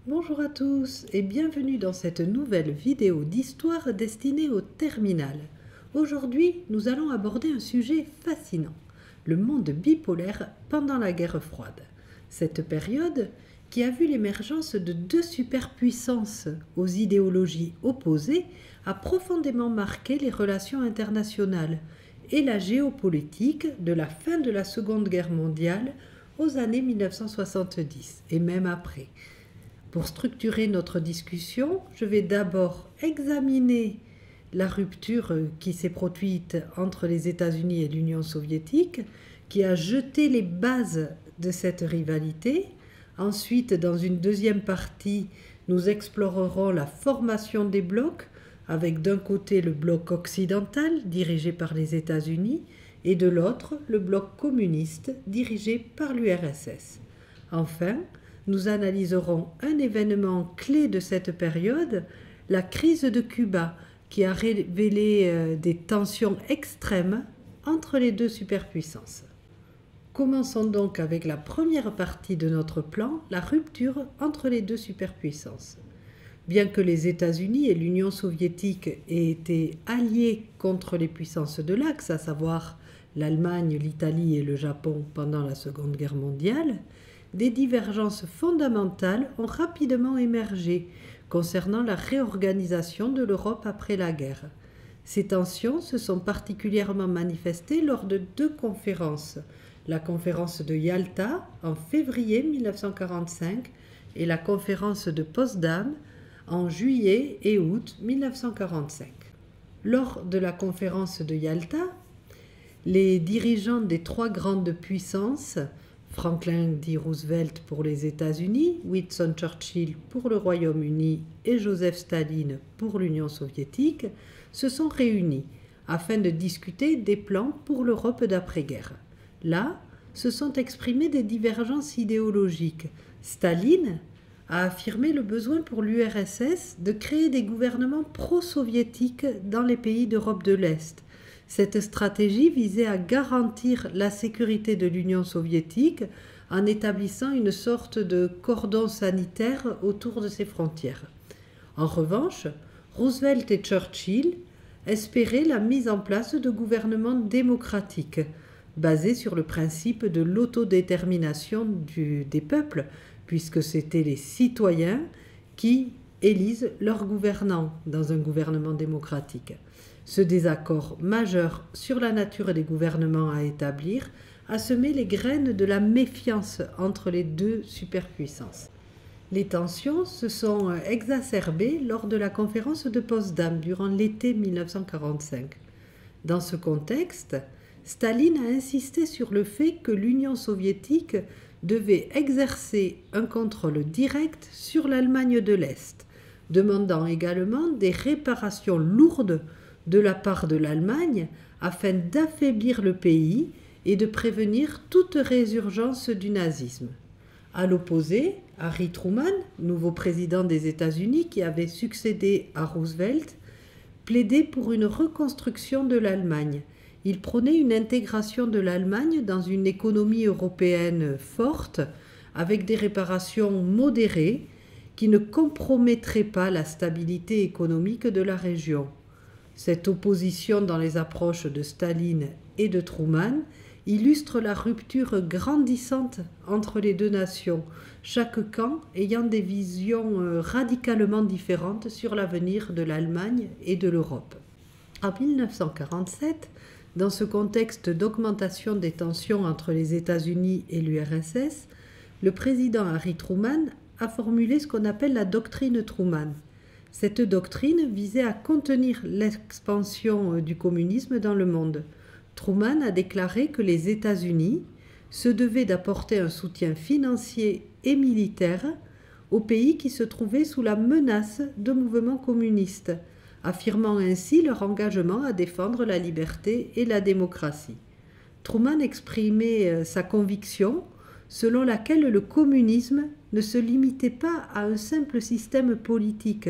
Bonjour à tous et bienvenue dans cette nouvelle vidéo d'histoire destinée aux terminales. Aujourd'hui, nous allons aborder un sujet fascinant, le monde bipolaire pendant la guerre froide. Cette période, qui a vu l'émergence de deux superpuissances aux idéologies opposées, a profondément marqué les relations internationales et la géopolitique de la fin de la Seconde Guerre mondiale aux années 1970 et même après. Pour structurer notre discussion, je vais d'abord examiner la rupture qui s'est produite entre les États-Unis et l'Union soviétique, qui a jeté les bases de cette rivalité. Ensuite, dans une deuxième partie, nous explorerons la formation des blocs, avec d'un côté le bloc occidental dirigé par les États-Unis et de l'autre le bloc communiste dirigé par l'URSS. Enfin, nous analyserons un événement clé de cette période, la crise de Cuba, qui a révélé des tensions extrêmes entre les deux superpuissances. Commençons donc avec la première partie de notre plan, la rupture entre les deux superpuissances. Bien que les États-Unis et l'Union soviétique aient été alliés contre les puissances de l'Axe, à savoir l'Allemagne, l'Italie et le Japon pendant la Seconde Guerre mondiale, des divergences fondamentales ont rapidement émergé concernant la réorganisation de l'Europe après la guerre. Ces tensions se sont particulièrement manifestées lors de deux conférences, la conférence de Yalta en février 1945 et la conférence de Potsdam en juillet et août 1945. Lors de la conférence de Yalta, les dirigeants des trois grandes puissances, Franklin D. Roosevelt pour les États-Unis, Winston Churchill pour le Royaume-Uni et Joseph Staline pour l'Union soviétique, se sont réunis afin de discuter des plans pour l'Europe d'après-guerre. Là, se sont exprimées des divergences idéologiques. Staline a affirmé le besoin pour l'URSS de créer des gouvernements pro-soviétiques dans les pays d'Europe de l'Est. Cette stratégie visait à garantir la sécurité de l'Union soviétique en établissant une sorte de cordon sanitaire autour de ses frontières. En revanche, Roosevelt et Churchill espéraient la mise en place de gouvernements démocratiques, basés sur le principe de l'autodétermination des peuples, puisque c'étaient les citoyens qui élisent leurs gouvernants dans un gouvernement démocratique. Ce désaccord majeur sur la nature des gouvernements à établir a semé les graines de la méfiance entre les deux superpuissances. Les tensions se sont exacerbées lors de la conférence de Potsdam durant l'été 1945. Dans ce contexte, Staline a insisté sur le fait que l'Union soviétique devait exercer un contrôle direct sur l'Allemagne de l'Est, demandant également des réparations lourdes de la part de l'Allemagne afin d'affaiblir le pays et de prévenir toute résurgence du nazisme. À l'opposé, Harry Truman, nouveau président des États-Unis qui avait succédé à Roosevelt, plaidait pour une reconstruction de l'Allemagne. Il prônait une intégration de l'Allemagne dans une économie européenne forte, avec des réparations modérées qui ne compromettraient pas la stabilité économique de la région. Cette opposition dans les approches de Staline et de Truman illustre la rupture grandissante entre les deux nations, chaque camp ayant des visions radicalement différentes sur l'avenir de l'Allemagne et de l'Europe. En 1947, dans ce contexte d'augmentation des tensions entre les États-Unis et l'URSS, le président Harry Truman a formulé ce qu'on appelle la doctrine Truman. Cette doctrine visait à contenir l'expansion du communisme dans le monde. Truman a déclaré que les États-Unis se devaient d'apporter un soutien financier et militaire aux pays qui se trouvaient sous la menace de mouvements communistes, affirmant ainsi leur engagement à défendre la liberté et la démocratie. Truman exprimait sa conviction selon laquelle le communisme ne se limitait pas à un simple système politique,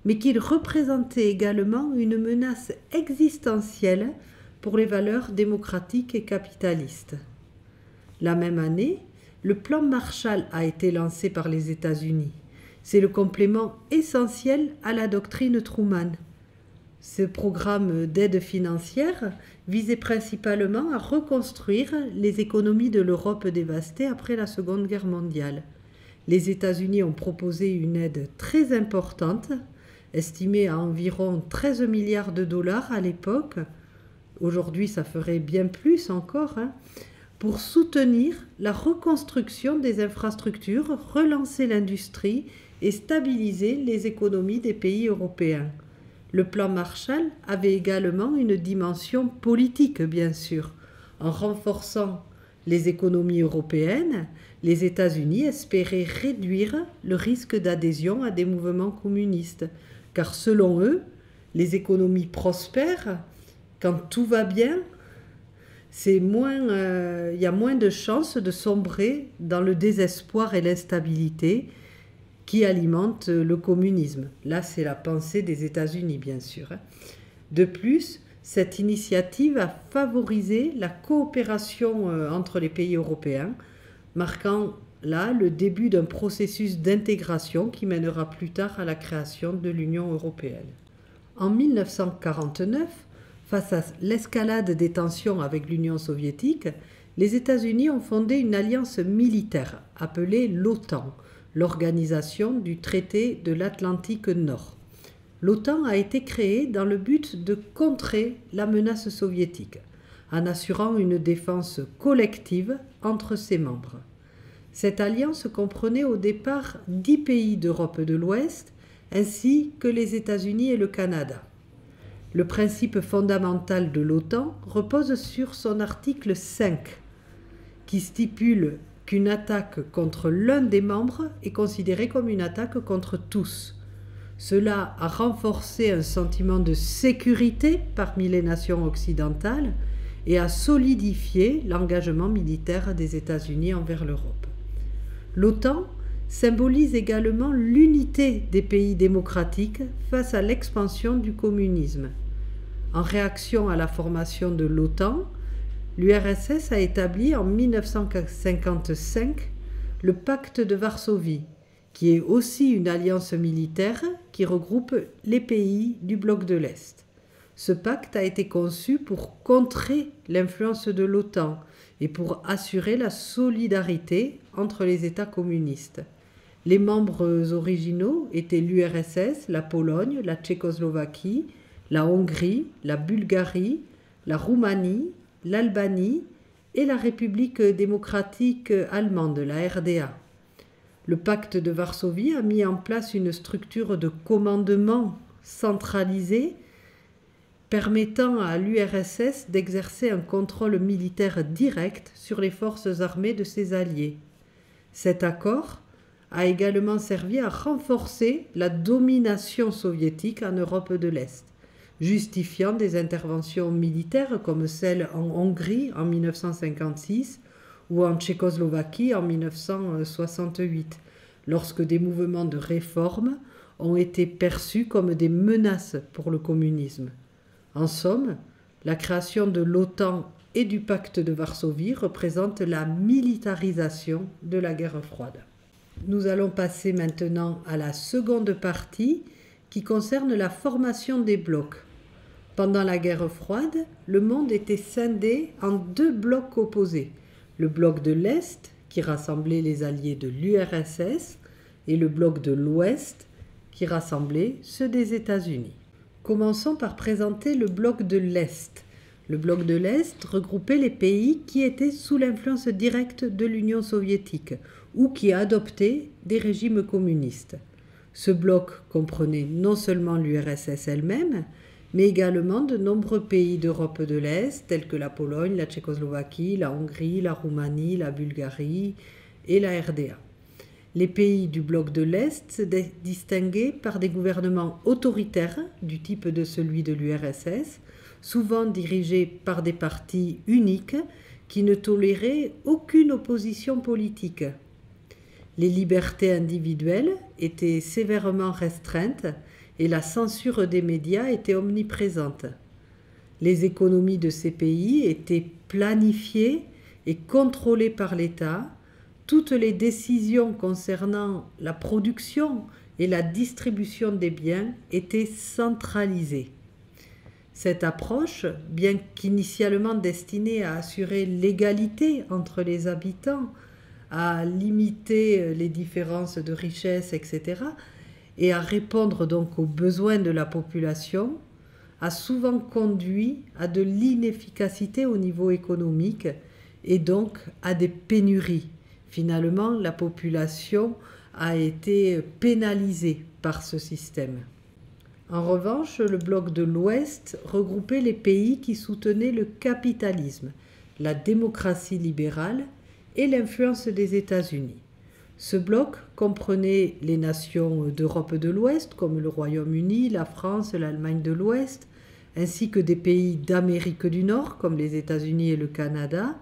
mais qu'il représentait également une menace existentielle pour les valeurs démocratiques et capitalistes. La même année, le plan Marshall a été lancé par les États-Unis. C'est le complément essentiel à la doctrine Truman. Ce programme d'aide financière visait principalement à reconstruire les économies de l'Europe dévastée après la Seconde Guerre mondiale. Les États-Unis ont proposé une aide très importante, estimée à environ 13 milliards de dollars à l'époque. Aujourd'hui, ça ferait bien plus encore, pour soutenir la reconstruction des infrastructures, relancer l'industrie et stabiliser les économies des pays européens. Le plan Marshall avait également une dimension politique, bien sûr. En renforçant les économies européennes, les États-Unis espéraient réduire le risque d'adhésion à des mouvements communistes, car selon eux, les économies prospèrent quand tout va bien. Il y a moins de chances de sombrer dans le désespoir et l'instabilité qui alimentent le communisme. Là, c'est la pensée des États-Unis, bien sûr. De plus, cette initiative a favorisé la coopération entre les pays européens, marquant là le début d'un processus d'intégration qui mènera plus tard à la création de l'Union européenne. En 1949, face à l'escalade des tensions avec l'Union soviétique, les États-Unis ont fondé une alliance militaire appelée l'OTAN, l'organisation du traité de l'Atlantique Nord. L'OTAN a été créée dans le but de contrer la menace soviétique, en assurant une défense collective entre ses membres. Cette alliance comprenait au départ 10 pays d'Europe de l'Ouest, ainsi que les États-Unis et le Canada. Le principe fondamental de l'OTAN repose sur son article 5, qui stipule qu'une attaque contre l'un des membres est considérée comme une attaque contre tous. Cela a renforcé un sentiment de sécurité parmi les nations occidentales et a solidifié l'engagement militaire des États-Unis envers l'Europe. L'OTAN symbolise également l'unité des pays démocratiques face à l'expansion du communisme. En réaction à la formation de l'OTAN, l'URSS a établi en 1955 le pacte de Varsovie, qui est aussi une alliance militaire qui regroupe les pays du bloc de l'Est. Ce pacte a été conçu pour contrer l'influence de l'OTAN et pour assurer la solidarité entre les États communistes. Les membres originaux étaient l'URSS, la Pologne, la Tchécoslovaquie, la Hongrie, la Bulgarie, la Roumanie, l'Albanie et la République démocratique allemande, la RDA. Le pacte de Varsovie a mis en place une structure de commandement centralisée permettant à l'URSS d'exercer un contrôle militaire direct sur les forces armées de ses alliés. Cet accord a également servi à renforcer la domination soviétique en Europe de l'Est, justifiant des interventions militaires comme celle en Hongrie en 1956 ou en Tchécoslovaquie en 1968, lorsque des mouvements de réforme ont été perçus comme des menaces pour le communisme. En somme, la création de l'OTAN et du pacte de Varsovie représente la militarisation de la guerre froide. Nous allons passer maintenant à la seconde partie qui concerne la formation des blocs. Pendant la guerre froide, le monde était scindé en deux blocs opposés. Le bloc de l'Est, qui rassemblait les alliés de l'URSS, et le bloc de l'Ouest, qui rassemblait ceux des États-Unis. Commençons par présenter le bloc de l'Est. Le bloc de l'Est regroupait les pays qui étaient sous l'influence directe de l'Union soviétique ou qui adoptaient des régimes communistes. Ce bloc comprenait non seulement l'URSS elle-même, mais également de nombreux pays d'Europe de l'Est, tels que la Pologne, la Tchécoslovaquie, la Hongrie, la Roumanie, la Bulgarie et la RDA. Les pays du bloc de l'Est se distinguaient par des gouvernements autoritaires du type de celui de l'URSS, souvent dirigés par des partis uniques qui ne toléraient aucune opposition politique. Les libertés individuelles étaient sévèrement restreintes et la censure des médias était omniprésente. Les économies de ces pays étaient planifiées et contrôlées par l'État, toutes les décisions concernant la production et la distribution des biens étaient centralisées. Cette approche, bien qu'initialement destinée à assurer l'égalité entre les habitants, à limiter les différences de richesse, etc., et à répondre donc aux besoins de la population, a souvent conduit à de l'inefficacité au niveau économique et donc à des pénuries. Finalement, la population a été pénalisée par ce système. En revanche, le bloc de l'Ouest regroupait les pays qui soutenaient le capitalisme, la démocratie libérale et l'influence des États-Unis. Ce bloc comprenait les nations d'Europe de l'Ouest, comme le Royaume-Uni, la France, l'Allemagne de l'Ouest, ainsi que des pays d'Amérique du Nord, comme les États-Unis et le Canada.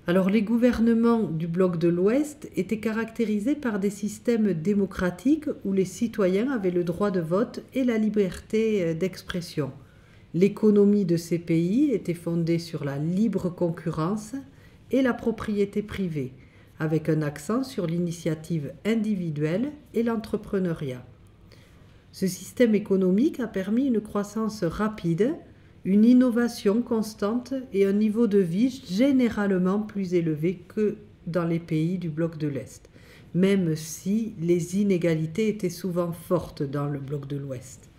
Alors, les gouvernements du bloc de l'Ouest étaient caractérisés par des systèmes démocratiques où les citoyens avaient le droit de vote et la liberté d'expression. L'économie de ces pays était fondée sur la libre concurrence et la propriété privée, avec un accent sur l'initiative individuelle et l'entrepreneuriat. Ce système économique a permis une croissance rapide, une innovation constante et un niveau de vie généralement plus élevé que dans les pays du bloc de l'Est, même si les inégalités étaient souvent fortes dans le bloc de l'Ouest.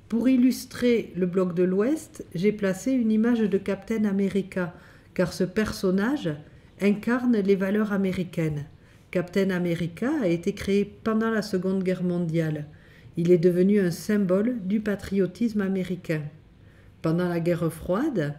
Pour illustrer le bloc de l'Ouest, j'ai placé une image de Captain America, car ce personnage incarne les valeurs américaines. Captain America a été créé pendant la Seconde Guerre mondiale. Il est devenu un symbole du patriotisme américain. Pendant la guerre froide,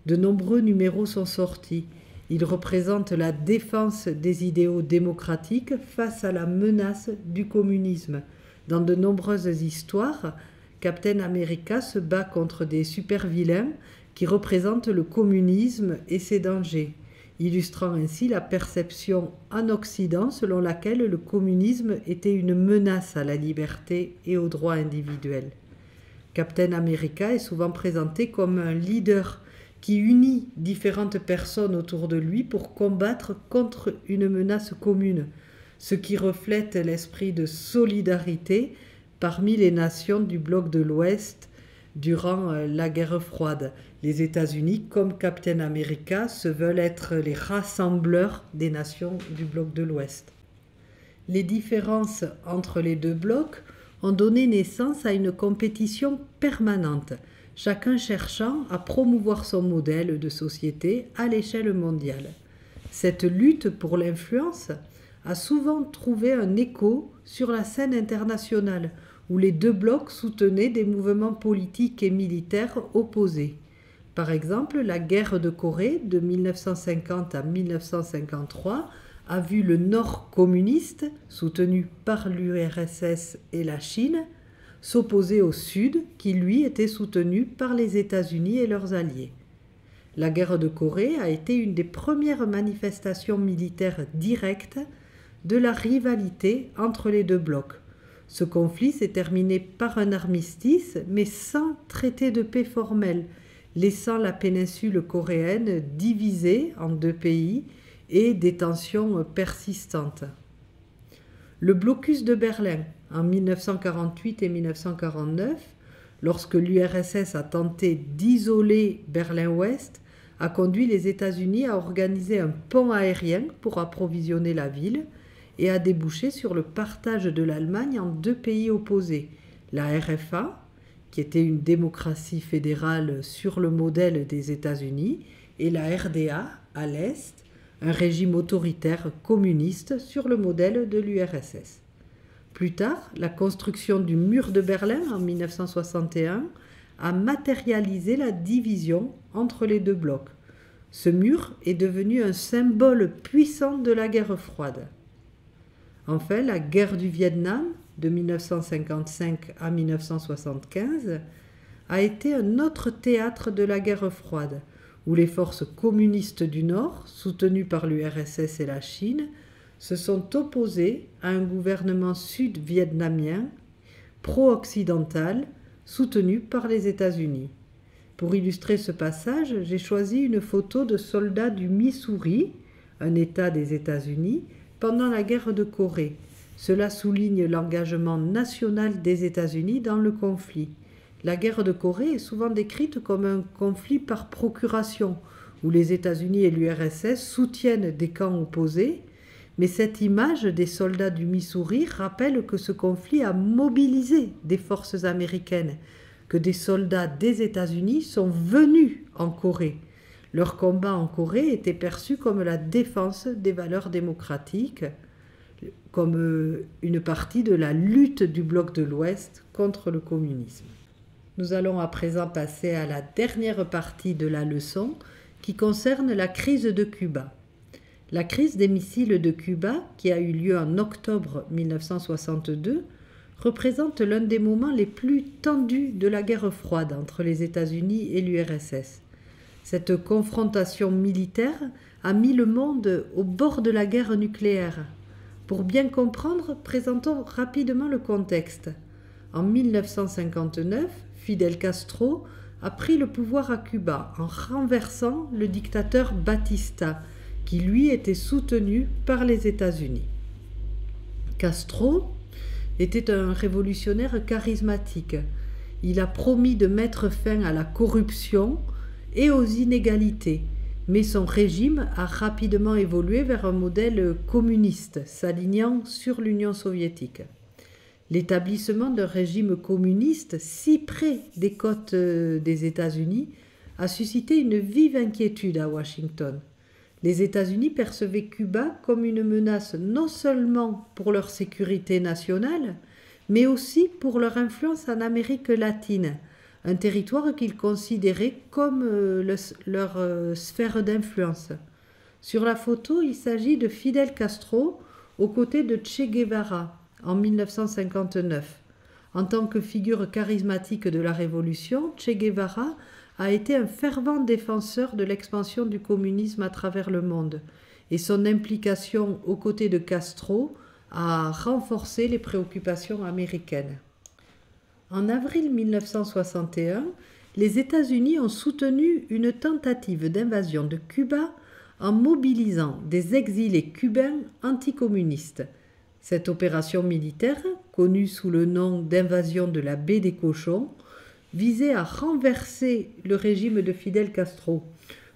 de nombreux numéros sont sortis. Ils représentent la défense des idéaux démocratiques face à la menace du communisme. Dans de nombreuses histoires, Captain America se bat contre des super-vilains qui représentent le communisme et ses dangers, illustrant ainsi la perception en Occident selon laquelle le communisme était une menace à la liberté et aux droits individuels. Captain America est souvent présenté comme un leader qui unit différentes personnes autour de lui pour combattre contre une menace commune, ce qui reflète l'esprit de solidarité parmi les nations du bloc de l'Ouest durant la guerre froide. Les États-Unis, comme Captain America, se veulent être les rassembleurs des nations du bloc de l'Ouest. Les différences entre les deux blocs ont donné naissance à une compétition permanente, chacun cherchant à promouvoir son modèle de société à l'échelle mondiale. Cette lutte pour l'influence a souvent trouvé un écho sur la scène internationale, où les deux blocs soutenaient des mouvements politiques et militaires opposés. Par exemple, la guerre de Corée de 1950 à 1953 a vu le Nord communiste, soutenu par l'URSS et la Chine, s'opposer au Sud, qui lui était soutenu par les États-Unis et leurs alliés. La guerre de Corée a été une des premières manifestations militaires directes de la rivalité entre les deux blocs. Ce conflit s'est terminé par un armistice, mais sans traité de paix formel, laissant la péninsule coréenne divisée en deux pays et des tensions persistantes. Le blocus de Berlin en 1948 et 1949, lorsque l'URSS a tenté d'isoler Berlin-Ouest, a conduit les États-Unis à organiser un pont aérien pour approvisionner la ville et a débouché sur le partage de l'Allemagne en deux pays opposés, la RFA, qui était une démocratie fédérale sur le modèle des États-Unis, et la RDA, à l'Est, un régime autoritaire communiste sur le modèle de l'URSS. Plus tard, la construction du mur de Berlin en 1961 a matérialisé la division entre les deux blocs. Ce mur est devenu un symbole puissant de la guerre froide. Enfin, la guerre du Vietnam, de 1955 à 1975, a été un autre théâtre de la guerre froide, où les forces communistes du Nord, soutenues par l'URSS et la Chine, se sont opposées à un gouvernement sud-vietnamien pro-occidental, soutenu par les États-Unis. Pour illustrer ce passage, j'ai choisi une photo de soldats du Missouri, un État des États-Unis, pendant la guerre de Corée. Cela souligne l'engagement national des États-Unis dans le conflit. La guerre de Corée est souvent décrite comme un conflit par procuration, où les États-Unis et l'URSS soutiennent des camps opposés, mais cette image des soldats du Missouri rappelle que ce conflit a mobilisé des forces américaines, que des soldats des États-Unis sont venus en Corée. Leur combat en Corée était perçu comme la défense des valeurs démocratiques, comme une partie de la lutte du bloc de l'Ouest contre le communisme. Nous allons à présent passer à la dernière partie de la leçon qui concerne la crise de Cuba. La crise des missiles de Cuba, qui a eu lieu en octobre 1962, représente l'un des moments les plus tendus de la guerre froide entre les États-Unis et l'URSS. Cette confrontation militaire a mis le monde au bord de la guerre nucléaire. Pour bien comprendre, présentons rapidement le contexte. En 1959, Fidel Castro a pris le pouvoir à Cuba en renversant le dictateur Batista, qui lui était soutenu par les États-Unis. Castro était un révolutionnaire charismatique. Il a promis de mettre fin à la corruption et aux inégalités, mais son régime a rapidement évolué vers un modèle communiste, s'alignant sur l'Union soviétique. L'établissement d'un régime communiste si près des côtes des États-Unis a suscité une vive inquiétude à Washington. Les États-Unis percevaient Cuba comme une menace non seulement pour leur sécurité nationale, mais aussi pour leur influence en Amérique latine, un territoire qu'ils considéraient comme leur sphère d'influence. Sur la photo, il s'agit de Fidel Castro aux côtés de Che Guevara en 1959. En tant que figure charismatique de la Révolution, Che Guevara a été un fervent défenseur de l'expansion du communisme à travers le monde, et son implication aux côtés de Castro a renforcé les préoccupations américaines. En avril 1961, les États-Unis ont soutenu une tentative d'invasion de Cuba en mobilisant des exilés cubains anticommunistes. Cette opération militaire, connue sous le nom d'invasion de la baie des Cochons, visait à renverser le régime de Fidel Castro.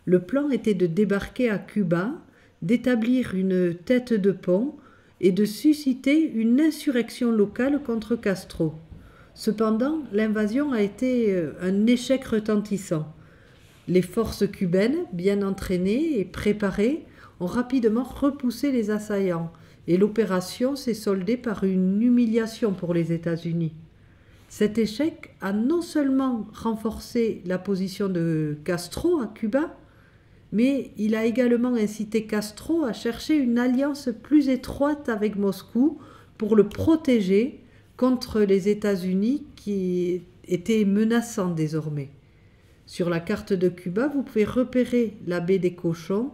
Le plan était de débarquer à Cuba, d'établir une tête de pont et de susciter une insurrection locale contre Castro. Cependant, l'invasion a été un échec retentissant. Les forces cubaines, bien entraînées et préparées, ont rapidement repoussé les assaillants et l'opération s'est soldée par une humiliation pour les États-Unis. Cet échec a non seulement renforcé la position de Castro à Cuba, mais il a également incité Castro à chercher une alliance plus étroite avec Moscou pour le protéger contre les États-Unis qui étaient menaçants désormais. Sur la carte de Cuba, vous pouvez repérer la baie des Cochons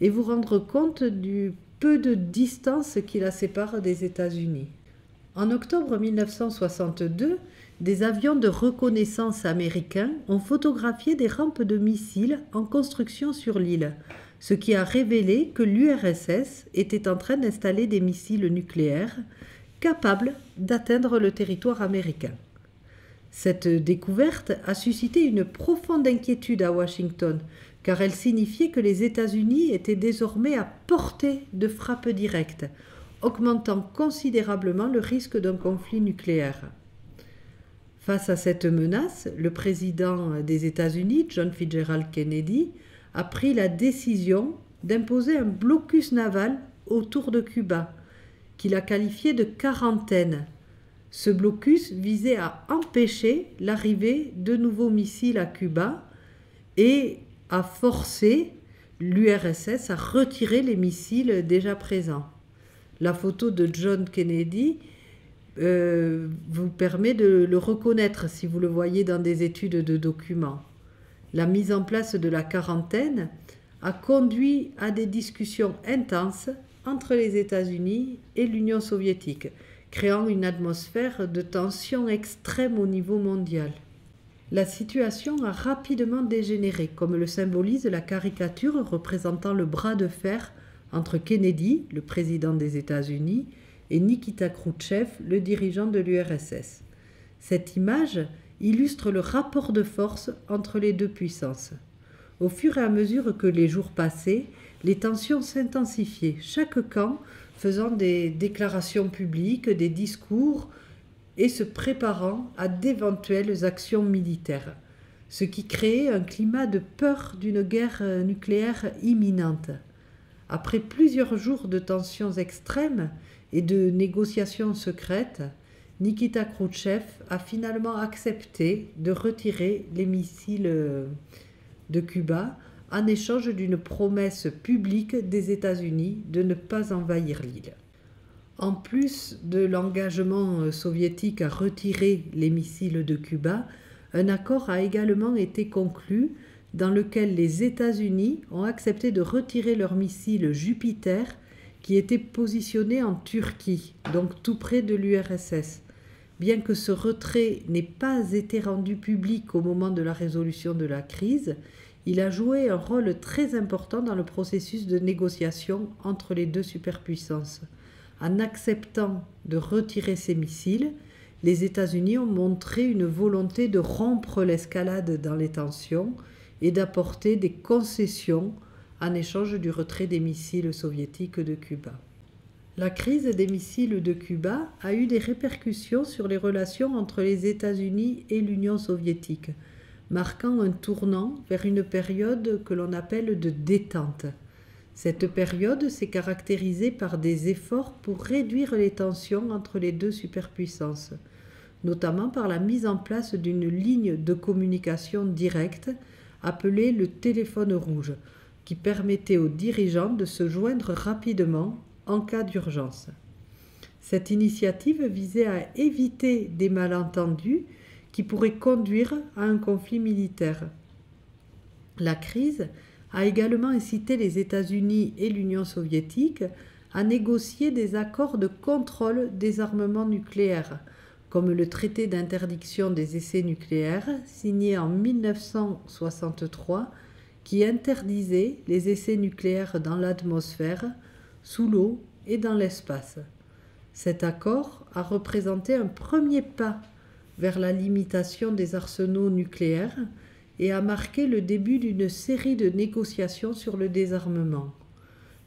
et vous rendre compte du peu de distance qui la sépare des États-Unis. En octobre 1962, des avions de reconnaissance américains ont photographié des rampes de missiles en construction sur l'île, ce qui a révélé que l'URSS était en train d'installer des missiles nucléaires capables d'atteindre le territoire américain. Cette découverte a suscité une profonde inquiétude à Washington, car elle signifiait que les États-Unis étaient désormais à portée de frappe directe, augmentant considérablement le risque d'un conflit nucléaire. Face à cette menace, le président des États-Unis, John Fitzgerald Kennedy, a pris la décision d'imposer un blocus naval autour de Cuba, qu'il a qualifié de quarantaine. Ce blocus visait à empêcher l'arrivée de nouveaux missiles à Cuba et à forcer l'URSS à retirer les missiles déjà présents. La photo de John Kennedy vous permet de le reconnaître si vous le voyez dans des études de documents. La mise en place de la quarantaine a conduit à des discussions intenses entre les États-Unis et l'Union soviétique, créant une atmosphère de tension extrême au niveau mondial. La situation a rapidement dégénéré, comme le symbolise la caricature représentant le bras de fer entre Kennedy, le président des États-Unis, et Nikita Khrouchtchev, le dirigeant de l'URSS. Cette image illustre le rapport de force entre les deux puissances. Au fur et à mesure que les jours passaient, les tensions s'intensifiaient, chaque camp faisant des déclarations publiques, des discours et se préparant à d'éventuelles actions militaires, ce qui créait un climat de peur d'une guerre nucléaire imminente. Après plusieurs jours de tensions extrêmes et de négociations secrètes, Nikita Khrouchtchev a finalement accepté de retirer les missiles de Cuba en échange d'une promesse publique des États-Unis de ne pas envahir l'île. En plus de l'engagement soviétique à retirer les missiles de Cuba, un accord a également été conclu dans lequel les États-Unis ont accepté de retirer leurs missiles Jupiter qui étaient positionnés en Turquie, donc tout près de l'URSS. Bien que ce retrait n'ait pas été rendu public au moment de la résolution de la crise, il a joué un rôle très important dans le processus de négociation entre les deux superpuissances. En acceptant de retirer ces missiles, les États-Unis ont montré une volonté de rompre l'escalade dans les tensions et d'apporter des concessions en échange du retrait des missiles soviétiques de Cuba. La crise des missiles de Cuba a eu des répercussions sur les relations entre les États-Unis et l'Union soviétique, marquant un tournant vers une période que l'on appelle de détente. Cette période s'est caractérisée par des efforts pour réduire les tensions entre les deux superpuissances, notamment par la mise en place d'une ligne de communication directe appelée le téléphone rouge, qui permettait aux dirigeants de se joindre rapidement en cas d'urgence. Cette initiative visait à éviter des malentendus qui pourraient conduire à un conflit militaire. La crise a également incité les États-Unis et l'Union soviétique à négocier des accords de contrôle des armements nucléaires, comme le traité d'interdiction des essais nucléaires signé en 1963, qui interdisait les essais nucléaires dans l'atmosphère, sous l'eau et dans l'espace. Cet accord a représenté un premier pas vers la limitation des arsenaux nucléaires et a marqué le début d'une série de négociations sur le désarmement.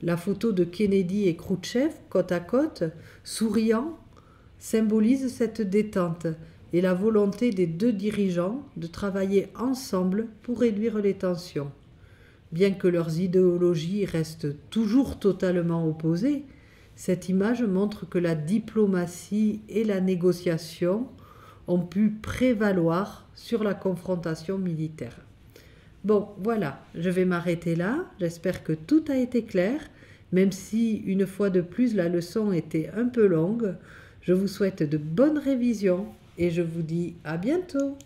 La photo de Kennedy et Khrouchtchev, côte à côte, souriant, symbolise cette détente et la volonté des deux dirigeants de travailler ensemble pour réduire les tensions. Bien que leurs idéologies restent toujours totalement opposées, cette image montre que la diplomatie et la négociation ont pu prévaloir sur la confrontation militaire. Bon, voilà, je vais m'arrêter là. J'espère que tout a été clair, même si, une fois de plus, la leçon était un peu longue. Je vous souhaite de bonnes révisions et je vous dis à bientôt.